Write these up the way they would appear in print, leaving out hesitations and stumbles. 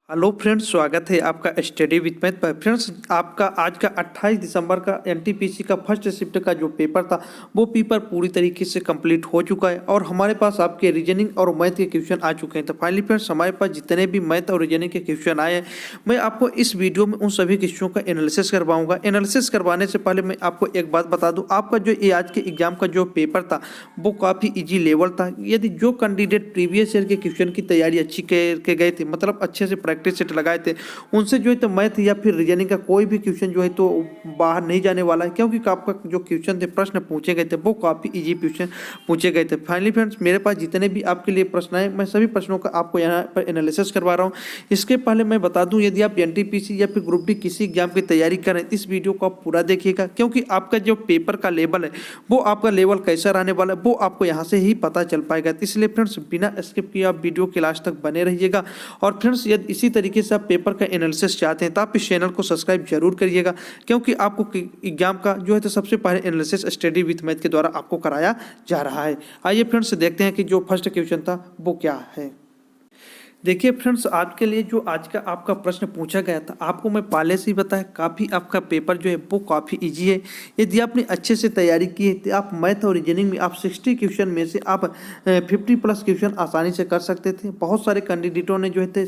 Hello friends, स्वागत है आपका स्टडी विथ मैथ पर। फ्रेंड्स, आपका आज का 28 दिसंबर का एनटीपीसी का फर्स्ट शिफ्ट का जो पेपर था वो पेपर पूरी तरीके से कंप्लीट हो चुका है और हमारे पास आपके रीजनिंग और मैथ के क्वेश्चन आ चुके हैं। तो फाइनली फ्रेंड्स, हमारे पास जितने भी मैथ और रीजनिंग के क्वेश्चन आए हैं मैं आपको इस वीडियो में उन सभी क्वेश्चनों का एनालिसिस करवाऊँगा। एनालिसिस करवाने से पहले मैं आपको एक बात बता दूँ, आपका जो ये आज के एग्जाम का जो पेपर था वो काफ़ी ईजी लेवल था। यदि जो कैंडिडेट प्रीवियस ईयर के क्वेश्चन की तैयारी अच्छी करके गए थे, मतलब अच्छे से प्रैक्टिस सेट लगाए थे, उनसे जो है तो मैथ या फिर रीजनिंग का कोई भी क्वेश्चन जो है तो बाहर नहीं जाने वाला है, क्योंकि आपका जो क्वेश्चन थे, प्रश्न पूछे गए थे वो काफ़ी इजी क्वेश्चन पूछे गए थे। फाइनली फ्रेंड्स, मेरे पास जितने भी आपके लिए प्रश्न आए मैं सभी प्रश्नों का आपको यहाँ पर एनालिसिस करवा रहा हूँ। इसके पहले मैं बता दूँ, यदि आप एनटीपीसी या फिर ग्रुप डी किसी एग्जाम की तैयारी करें इस वीडियो को आप पूरा देखिएगा, क्योंकि आपका जो पेपर का लेवल है वो आपका लेवल कैसा रहने वाला है वो आपको यहाँ से ही पता चल पाएगा। इसलिए फ्रेंड्स, बिना स्किप किए आप वीडियो के लास्ट तक बने रहिएगा। और फ्रेंड्स, यदि इसी तरीके से आप पेपर का एनालिसिस चाहते हैं तो आप इस चैनल को सब्सक्राइब जरूर करिएगा, क्योंकि आपको एग्जाम का जो है तो सबसे पहले एनालिसिस स्टडी विथ मैथ के द्वारा आपको कराया जा रहा है। आइए फ्रेंड्स, देखते हैं कि जो फर्स्ट क्वेश्चन था वो क्या है। देखिए फ्रेंड्स, आज के लिए जो आज का आपका प्रश्न पूछा गया था, आपको मैं पहले से ही बताया काफ़ी आपका पेपर जो है वो काफ़ी इजी है। यदि आपने अच्छे से तैयारी की है तो आप मैथ और रीजनिंग में आप 60 क्वेश्चन में से आप 50+ क्वेश्चन आसानी से कर सकते थे। बहुत सारे कैंडिडेटों ने जो है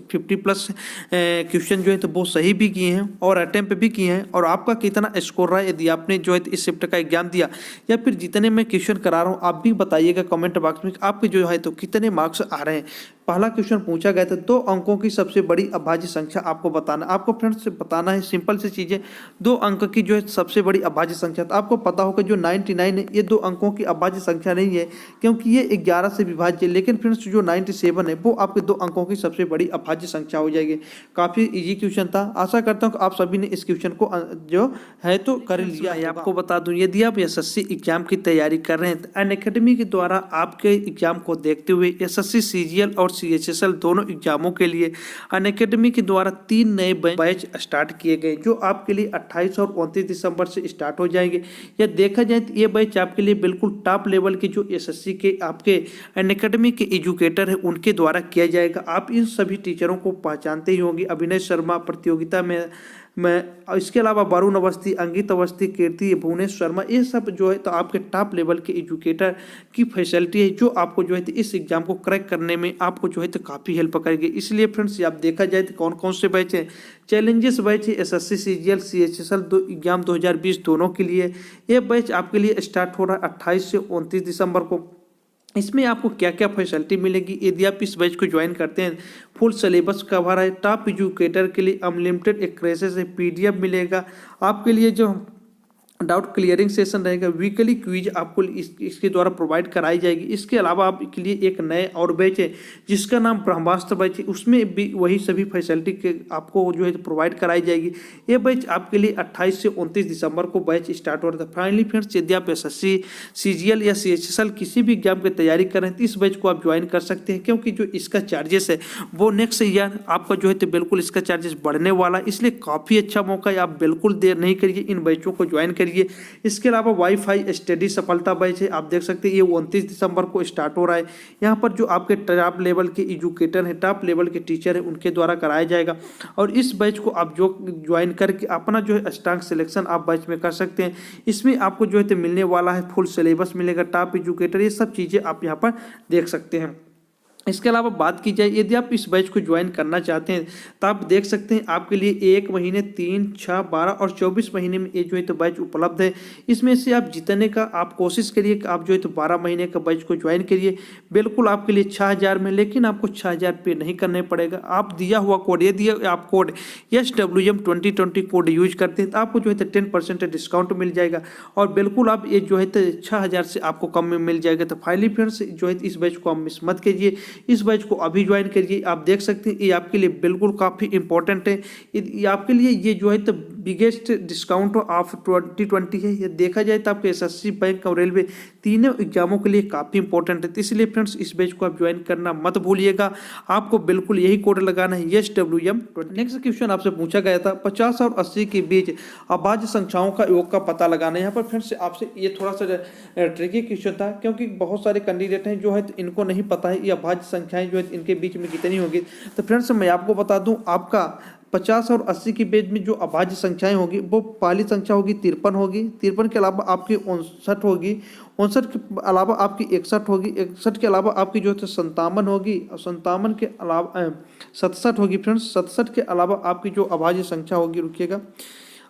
50+ क्वेश्चन जो है तो वो सही भी किए हैं और अटेम्प्ट भी किए हैं। और आपका कितना स्कोर रहा है, यदि आपने जो है इस शिफ्ट का एग्जाम दिया या फिर जितने मैं क्वेश्चन करा रहा हूँ आप भी बताइएगा कमेंट बॉक्स में आपके जो है तो कितने मार्क्स आ रहे हैं। पहला क्वेश्चन पूछा गया था 2 अंकों की सबसे बड़ी अभाज्य संख्या आपको बताना। आपको फ्रेंड्स बताना है सिंपल सी चीज़ें, 2 अंक की जो है सबसे बड़ी अभाज्य संख्या। तो आपको पता होगा जो 99 है ये 2 अंकों की अभाज्य संख्या नहीं है, क्योंकि ये 11 से विभाज्य है। लेकिन फ्रेंड्स, जो 97 है वो आपके 2 अंकों की सबसे बड़ी अभाज्य संख्या हो जाएगी। काफ़ी इजी क्वेश्चन था। आशा करता हूँ कि आप सभी ने इस क्वेश्चन को जो है तो कर लिया है। आपको बता दूँ, यदि आप एसएससी एग्जाम की तैयारी कर रहे हैं तो अनअकैडमी के द्वारा आपके एग्जाम को देखते हुए एसएससी सीजीएल और सीएचएसएल दोनों एग्जामों के लिए अनअकैडमी के द्वारा 3 नए बैच स्टार्ट किए गए, जो आपके लिए 28 और 29 दिसंबर से स्टार्ट हो जाएंगे। या देखा जाए तो ये बैच आपके लिए बिल्कुल टॉप लेवल के जो एसएससी के आपके अनअकैडमी के एजुकेटर है उनके द्वारा किया जाएगा। आप इन सभी टीचरों को पहचानते ही होंगे, अभिनय शर्मा प्रतियोगिता में इसके अलावा वरुण अवस्थी, अंकित अवस्थी, कीर्ति, भुवनेश शर्मा, ये सब जो है तो आपके टॉप लेवल के एजुकेटर की फैसिलिटी है, जो आपको जो है तो इस एग्जाम को क्रैक करने में आपको जो है तो काफ़ी हेल्प करेगी। इसलिए फ्रेंड्स, आप देखा जाए तो कौन कौन से बैच हैं। चैलेंजेस बैच है एसएससी सीजीएल सीएचएसएल एग्जाम 2020 दोनों के लिए। ये बैच आपके लिए स्टार्ट हो रहा है 28 से 29 दिसंबर को। इसमें आपको क्या क्या फैसिलिटी मिलेगी यदि आप इस बैच को ज्वाइन करते हैं। फुल सिलेबस कवर है, टॉप एजुकेटर के लिए अनलिमिटेड एक्सेस है, पीडीएफ मिलेगा आपके लिए, जो डाउट क्लियरिंग सेशन रहेगा, वीकली क्विज आपको इसके द्वारा प्रोवाइड कराई जाएगी। इसके अलावा आपके लिए एक नए और बैच है जिसका नाम ब्रह्मास्त्र बैच है, उसमें भी वही सभी फैसिलिटी के आपको जो है प्रोवाइड कराई जाएगी। ये बैच आपके लिए 28 से 29 दिसंबर को बैच स्टार्ट हो रहा था। फाइनली फ्रेंड्स, यदि आप एसएससी सीजीएल या सीएचएसएल किसी भी एग्जाम की तैयारी कर रहे हैं तो इस बैच को आप ज्वाइन कर सकते हैं, क्योंकि जो इसका चार्जेस है वो नेक्स्ट ईयर आपका जो है तो बिल्कुल इसका चार्जेस बढ़ने वाला है। इसलिए काफ़ी अच्छा मौका है, आप बिल्कुल देर नहीं करिए, इन बैचों को ज्वाइन करिए। इसके अलावा वाईफाई स्टडी सफलता बैच है, आप देख सकते हैं ये 29 दिसंबर को स्टार्ट हो रहा है। यहाँ पर जो आपके टॉप लेवल के एजुकेटर हैं, टॉप लेवल के टीचर हैं, उनके द्वारा कराया जाएगा। और इस बैच को आप जो ज्वाइन करके अपना जो है स्ट्रांग सिलेक्शन आप बैच में कर सकते हैं। इसमें आपको जो है तो मिलने वाला है फुल सिलेबस मिलेगा, टॉप एजुकेटर, ये सब चीज़ें आप यहाँ पर देख सकते हैं। इसके अलावा बात की जाए, यदि आप इस बैच को ज्वाइन करना चाहते हैं तो आप देख सकते हैं आपके लिए 1 महीने, 3, 6, 12 और 24 महीने में ये जो है तो बैच उपलब्ध है। इसमें से आप जितने का आप कोशिश करिए कि आप जो है तो 12 महीने का बैच को ज्वाइन करिए। बिल्कुल आपके लिए 6000 में, लेकिन आपको 6000 पे नहीं करने पड़ेगा। आप दिया हुआ कोड, यदि आप कोड SWM 2020 कोड यूज करते हैं तो आपको जो है तो 10% डिस्काउंट मिल जाएगा और बिल्कुल आप ये जो है तो 6000 से आपको कम में मिल जाएगा। तो फाइनली फ्रेंड्स, जो है इस बैच को आप मिस मत कीजिए, इस बैच को अभी ज्वाइन करिए। आप देख सकते हैं ये आपके लिए बिल्कुल काफ़ी इंपॉर्टेंट है। ये आपके लिए ये जो है तो बिगेस्ट डिस्काउंट ऑफ 2020 है। ये देखा जाए तो आपके एसएससी, बैंक और रेलवे तीनों एग्जामों के लिए काफ़ी इंपॉर्टेंट है। तो इसलिए फ्रेंड्स इस बैच को आप ज्वाइन करना मत भूलिएगा। आपको बिल्कुल यही कोड लगाना है YesWM। नेक्स्ट क्वेश्चन आपसे पूछा गया था 50 और 80 के बीच अभाज्य संख्याओं का योग का पता लगाना है। यहाँ पर फ्रेंड्स आपसे ये थोड़ा सा ट्रिकी क्वेश्चन था, क्योंकि बहुत सारे कैंडिडेट हैं जो है तो इनको नहीं पता है ये अभाज्य संख्याएं जो है इनके बीच में कितनी होगी। तो फ्रेंड्स मैं आपको बता दूं, आपका 50 और 80 के बीच में जो अभाज्य संख्याएं होगी वो पहली संख्या होगी 53 होगी, 53 के अलावा आपकी 59 होगी, 59 के अलावा आपकी 61 होगी, 61 के अलावा आपकी जो है 57 होगी, और 57 के अलावा 67 होगी। फ्रेंड्स 67 के अलावा आपकी जो अभाज्य संख्या होगी, रुकिएगा,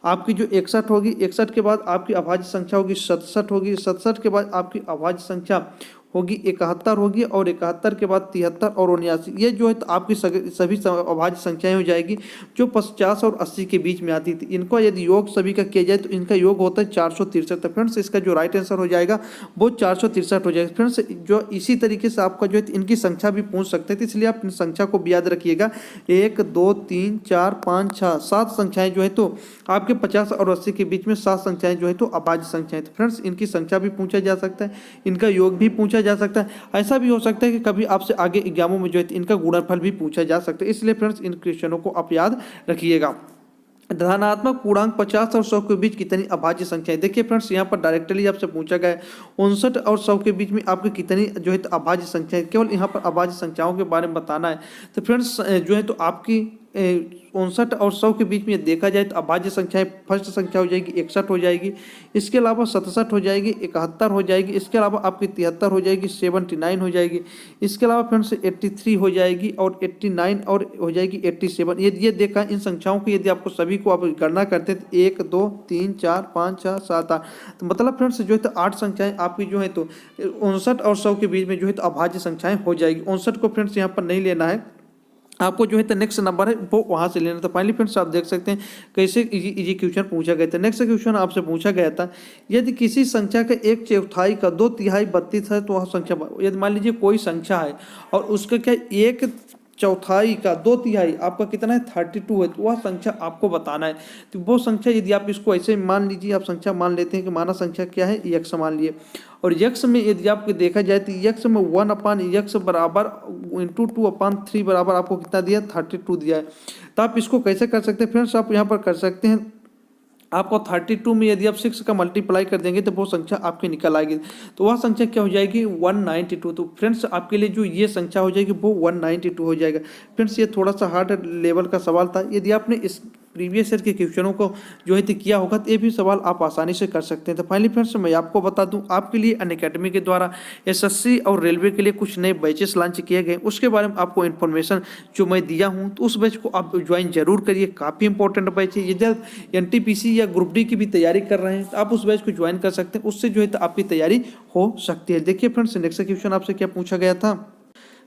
आपकी जो 61 होगी, 61 के बाद आपकी अभाज्य संख्या होगी 67 होगी, 67 के बाद आपकी अभाज्य संख्या होगी 71 होगी, और 71 के बाद 73 और 79। ये जो है तो आपकी सभी अभाज्य संख्याएं हो जाएगी जो 50 और 80 के बीच में आती थी। इनको यदि योग सभी का किया जाए तो इनका योग होता है 463। तो फ्रेंड्स इसका जो राइट आंसर हो जाएगा वो 463 हो जाएगा। फ्रेंड्स जो इसी तरीके से आपका जो है इनकी संख्या भी पूछ सकते हैं, तो इसलिए आप इन संख्या को भी याद रखिएगा। 1 2 3 4 5 6 7 संख्याएं जो है तो आपके 50 और 80 के बीच में 7 संख्याएं जो है तो अभाज्य संख्याएं। तो फ्रेंड्स इनकी संख्या भी पूछा जा सकता है, इनका योग भी पूछा जा सकता है। ऐसा भी हो सकता है कि कभी आपसे आगे एग्जामों में जो है इनका गुणनफल भी पूछा जा सकता है। इसलिए फ्रेंड्स इन क्वेश्चनों को आप याद रखिएगा। धनात्मक पूर्णांक 50 और 100 के बीच कितनी अभाज्य संख्याएं। देखिए फ्रेंड्स यहाँ पर डायरेक्टली आपसे पूछा गया है 59 और 100 के बीच में आपकी कितनी जो है अभाज्य संख्याएं, केवल यहाँ पर अभाज्य संख्याओं के बारे में बताना है। तो फ्रेंड्स जो है तो आपकी 59 और 100 के बीच में देखा जाए तो अभाज्य संख्याएं फर्स्ट संख्या हो जाएगी 61 हो जाएगी, इसके अलावा 67 हो जाएगी, 71 हो जाएगी, इसके अलावा आपकी 73 हो जाएगी, 79 हो जाएगी, इसके अलावा फ्रेंड्स 83 हो जाएगी, और 89 और हो जाएगी 87। ये देखा इन संख्याओं की यदि आपको सभी को आप गणना करते हैं 1 2 3 4 5 6 7 8, तो मतलब फ्रेंड्स जो है तो 8 संख्याएं आपकी जो है तो 59 और 100 के बीच में जो है तो अभाज्य संख्याएं हो जाएगी। 59 को फ्रेंड्स यहाँ पर नहीं लेना है, आपको जो है तो नेक्स्ट नंबर है वो वहाँ से लेना था। फाइनली फ्रेंड्स आप देख सकते हैं कैसे इजी क्वेश्चन पूछा गया था। नेक्स्ट क्वेश्चन आपसे पूछा गया था यदि किसी संख्या का 1/4 का 2/3 32 है तो वह संख्या, यदि मान लीजिए कोई संख्या है और उसका क्या 1/4 का 2/3 आपका कितना है 32 है, तो वह संख्या आपको बताना है। तो वो संख्या यदि आप इसको ऐसे मान लीजिए, आप संख्या मान लेते हैं कि माना संख्या क्या है यक्स मान लिए, और यक्स में यदि आपको देखा जाए तो यक्स में 1/x बराबर इंटू 2/3 बराबर आपको कितना दिया 32 दिया है। तो आप इसको कैसे कर सकते हैं फ्रेंड्स, आप यहाँ पर कर सकते हैं, आपको 32 में यदि आप 6 का मल्टीप्लाई कर देंगे तो वो संख्या आपकी निकल आएगी, तो वह संख्या क्या हो जाएगी 192। तो फ्रेंड्स आपके लिए जो ये संख्या हो जाएगी वो 192 हो जाएगा। फ्रेंड्स ये थोड़ा सा हार्ड लेवल का सवाल था, यदि आपने इस प्रीवियस ईयर के क्वेश्चनों को जो है किया होगा तो ये भी सवाल आप आसानी से कर सकते हैं। तो फाइनली फ्रेंड्स मैं आपको बता दूं आपके लिए अनअकैडमी के द्वारा एसएससी और रेलवे के लिए कुछ नए बैचेस लॉन्च किए गए, उसके बारे में आपको इन्फॉर्मेशन जो मैं दिया हूं तो उस बैच को आप ज्वाइन जरूर करिए। काफ़ी इंपॉर्टेंट बैच है, यदि आप एनटीपीसी या ग्रुप डी की भी तैयारी कर रहे हैं तो आप उस बैच को ज्वाइन कर सकते हैं, उससे जो है तो आपकी तैयारी हो सकती है। देखिए फ्रेंड्स नेक्स्ट क्वेश्चन आपसे क्या पूछा गया था।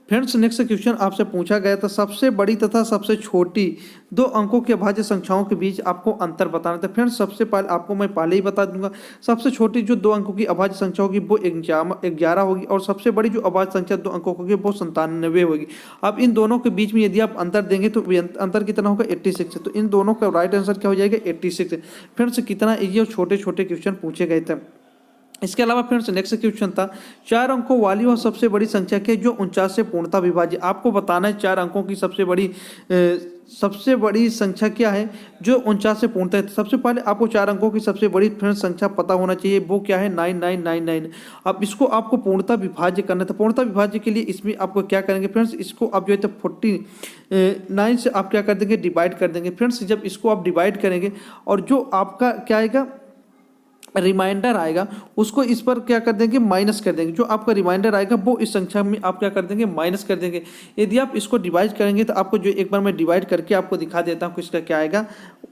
फ्रेंड्स नेक्स्ट क्वेश्चन आपसे पूछा गया था सबसे बड़ी तथा सबसे छोटी 2 अंकों के अभाज्य संख्याओं के बीच आपको अंतर बताना था। फ्रेंड्स सबसे पहले आपको मैं पहले ही बता दूंगा, सबसे छोटी जो 2 अंकों की अभाज्य संख्या होगी वो 11 होगी, और सबसे बड़ी जो अभाज्य संख्या 2 अंकों की वो 97 होगी। अब इन दोनों के बीच में यदि आप अंतर देंगे तो अंतर कितना होगा 86 है, तो इन दोनों का राइट आंसर क्या हो जाएगा 86। फ्रेंड्स कितना ये छोटे छोटे क्वेश्चन पूछे गए थे। इसके अलावा फ्रेंड्स नेक्स्ट क्वेश्चन था 4 अंकों वाली वह सबसे बड़ी संख्या क्या जो 49 से पूर्णतः विभाज्य। आपको बताना है 4 अंकों की सबसे बड़ी संख्या क्या है जो 49 से पूर्णतः है। सबसे पहले आपको 4 अंकों की सबसे बड़ी फ्रेंड्स संख्या पता होना चाहिए, वो क्या है 9999। अब इसको आपको पूर्णतः विभाज्य करना था। पूर्णतः विभाज्य के लिए इसमें आपको क्या करेंगे फ्रेंड्स, इसको आप जो है तो 49 से आप क्या कर देंगे डिवाइड कर देंगे। फ्रेंड्स जब इसको आप डिवाइड करेंगे और जो आपका क्या आएगा रिमाइंडर आएगा उसको इस पर क्या कर देंगे माइनस कर देंगे, जो आपका रिमाइंडर आएगा वो इस संख्या में आप क्या कर देंगे माइनस कर देंगे। यदि आप इसको डिवाइड करेंगे तो आपको जो एक बार मैं डिवाइड करके आपको दिखा देता हूँ इसका क्या आएगा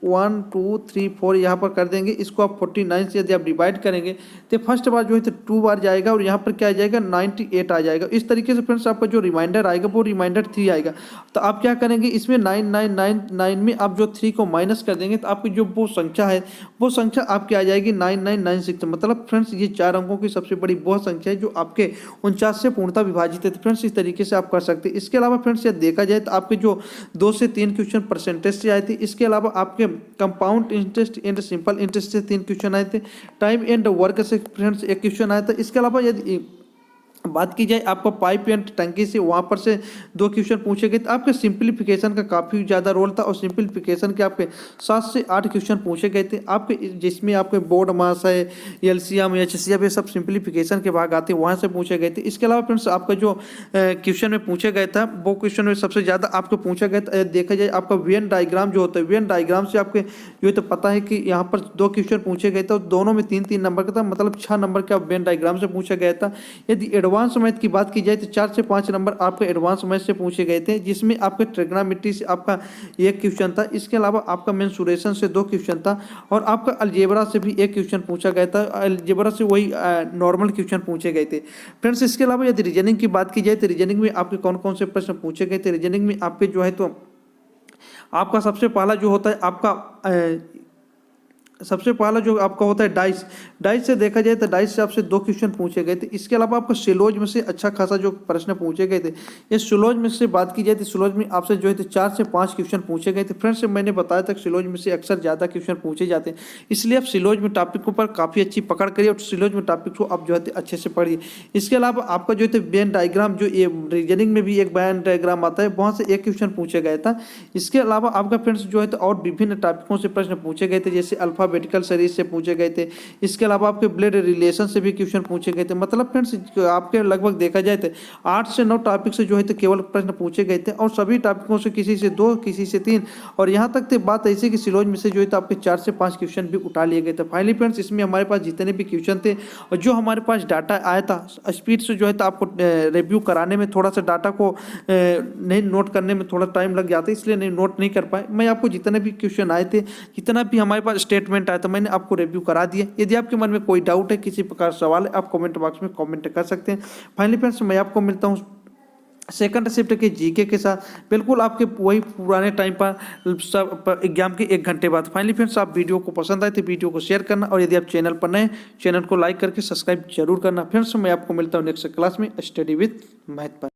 1 2 3 4 यहाँ पर कर देंगे। इसको आप 49 से यदि आप डिवाइड करेंगे तो फर्स्ट बार जो है तो 2 बार जाएगा और यहाँ पर क्या आ जाएगा 98 आ जाएगा। इस तरीके से फ्रेंड्स आपका जो रिमाइंडर आएगा वो रिमाइंडर 3 आएगा। तो आप क्या करेंगे इसमें 9999 में आप जो 3 को माइनस कर देंगे तो आपकी जो वो संख्या है वो संख्या आपकी आ जाएगी 9996। मतलब फ्रेंड्स ये 4 अंकों की सबसे बड़ी वो संख्या है जो आपके 49 से पूर्णतः विभाजित है। तो फ्रेंड्स इस तरीके से आप कर सकते हैं। इसके अलावा फ्रेंड्स यदि देखा जाए तो आपके जो 2 से 3 क्वेश्चन परसेंटेज से आए थे, इसके अलावा आपके compound interest and simple interest से 3 क्वेश्चन आए थे। टाइम एंड वर्क से फ्रेंड्स 1 क्वेश्चन आया था। इसके अलावा यदि बात की जाए आपको पाइप एंड टंकी से, वहाँ पर से 2 क्वेश्चन पूछे गए थे। आपके सिंप्लीफिकेशन का काफ़ी ज़्यादा रोल था और सिंप्लीफिकेशन के आपके 7 से 8 क्वेश्चन पूछे गए थे आपके, जिसमें आपके बोर्ड मास है, एलसीएम, एचसीएफ, ये सब सिंप्लीफिकेशन के भाग आते हैं, वहाँ से पूछे गए थे। इसके अलावा फ्रेंड्स आपका जो क्वेश्चन में पूछा गया था, वो क्वेश्चन में सबसे ज़्यादा आपको पूछा गया था, देखा जाए आपका वेन डायग्राम जो होता है, वेन डायग्राम से आपके जो है तो पता है कि यहाँ पर 2 क्वेश्चन पूछे गए थे और दोनों में 3-3 नंबर का था, मतलब 6 नंबर का वेन डायग्राम से पूछा गया था। यदि एडवांस मैथ की बात की जाए तो 4 से 5 नंबर आपके एडवांस मैथ से पूछे गए थे, जिसमें आपके ट्रिग्नोमेट्री से आपका 1 क्वेश्चन था। इसके अलावा आपका मेंसुरेशन से 2 क्वेश्चन था और आपका अलजेब्रा से भी 1 क्वेश्चन पूछा गया था। अलजेब्रा से वही नॉर्मल क्वेश्चन पूछे गए थे। फ्रेंड्स इसके अलावा यदि रीजनिंग की बात की जाए तो रीजनिंग में आपके कौन कौन से प्रश्न पूछे गए थे। रीजनिंग में आपके जो है तो आपका सबसे पहला जो होता है आपका सबसे पहला जो आपका होता है डाइस। डाइस से देखा जाए तो डाइस से आपसे 2 क्वेश्चन पूछे गए थे। इसके अलावा आपको सिलोज में से अच्छा खासा जो प्रश्न पूछे गए थे। ये सिलोज में से बात की जाए तो सिलोज में आपसे जो है तो 4 से 5 क्वेश्चन पूछे गए थे। फ्रेंड्स मैंने बताया था कि सिलोज में से अक्सर ज़्यादा क्वेश्चन पूछे जाते हैं, इसलिए आप सिलोज में टॉपिक के ऊपर काफ़ी अच्छी पकड़ करिए और सिलोज में टॉपिक को आप जो है अच्छे से पढ़िए। इसके अलावा आपका जो है वेन डायग्राम, जो ये रीजनिंग में भी एक वेन डायग्राम आता है, वहाँ से 1 क्वेश्चन पूछा गया था। इसके अलावा आपका फ्रेंड्स जो है तो और विभिन्न टॉपिकों से प्रश्न पूछे गए थे, जैसे अल्फाबेटिकल सीरीज से पूछे गए थे। इसके अलावा आपके ब्लड रिलेशन से भी क्वेश्चन पूछे गए थे। मतलब फ्रेंड्स आपके लगभग देखा जाए तो 8 से 9 टॉपिक से जो है तो केवल प्रश्न पूछे गए थे और सभी टॉपिकों से किसी से 2, किसी से 3 और यहाँ तक तो बात ऐसी कि सिलोज में से जो है तो आपके 4 से 5 क्वेश्चन भी उठा लिए गए थे। फाइनली फ्रेंड्स इसमें हमारे पास जितने भी क्वेश्चन थे और जो हमारे पास डाटा आया था, स्पीड से जो है तो आपको रिव्यू कराने में थोड़ा सा डाटा को नहीं नोट करने में थोड़ा टाइम लग जाता है, इसलिए नहीं नोट नहीं कर पाए। मैं आपको जितने भी क्वेश्चन आए थे, जितना भी हमारे पास स्टेटमेंट आया था, मैंने आपको रिव्यू करा दिया। यदि आपके मन में कोई डाउट है, किसी प्रकार सवाल है, आप कमेंट बॉक्स में कमेंट कर सकते हैं। फाइनली फ्रेंड्स मैं आपको मिलता हूँ सेकंड शिफ्ट के जीके के साथ, बिल्कुल आपके वही पुराने टाइम पर एग्जाम के 1 घंटे बाद। फाइनली फ्रेंड्स आप वीडियो को पसंद आए तो वीडियो को शेयर करना और यदि आप चैनल पर नए, चैनल को लाइक करके सब्सक्राइब जरूर करना। फ्रेंड्स मैं आपको मिलता हूँ नेक्स्ट क्लास में स्टडी विद मैथ पर।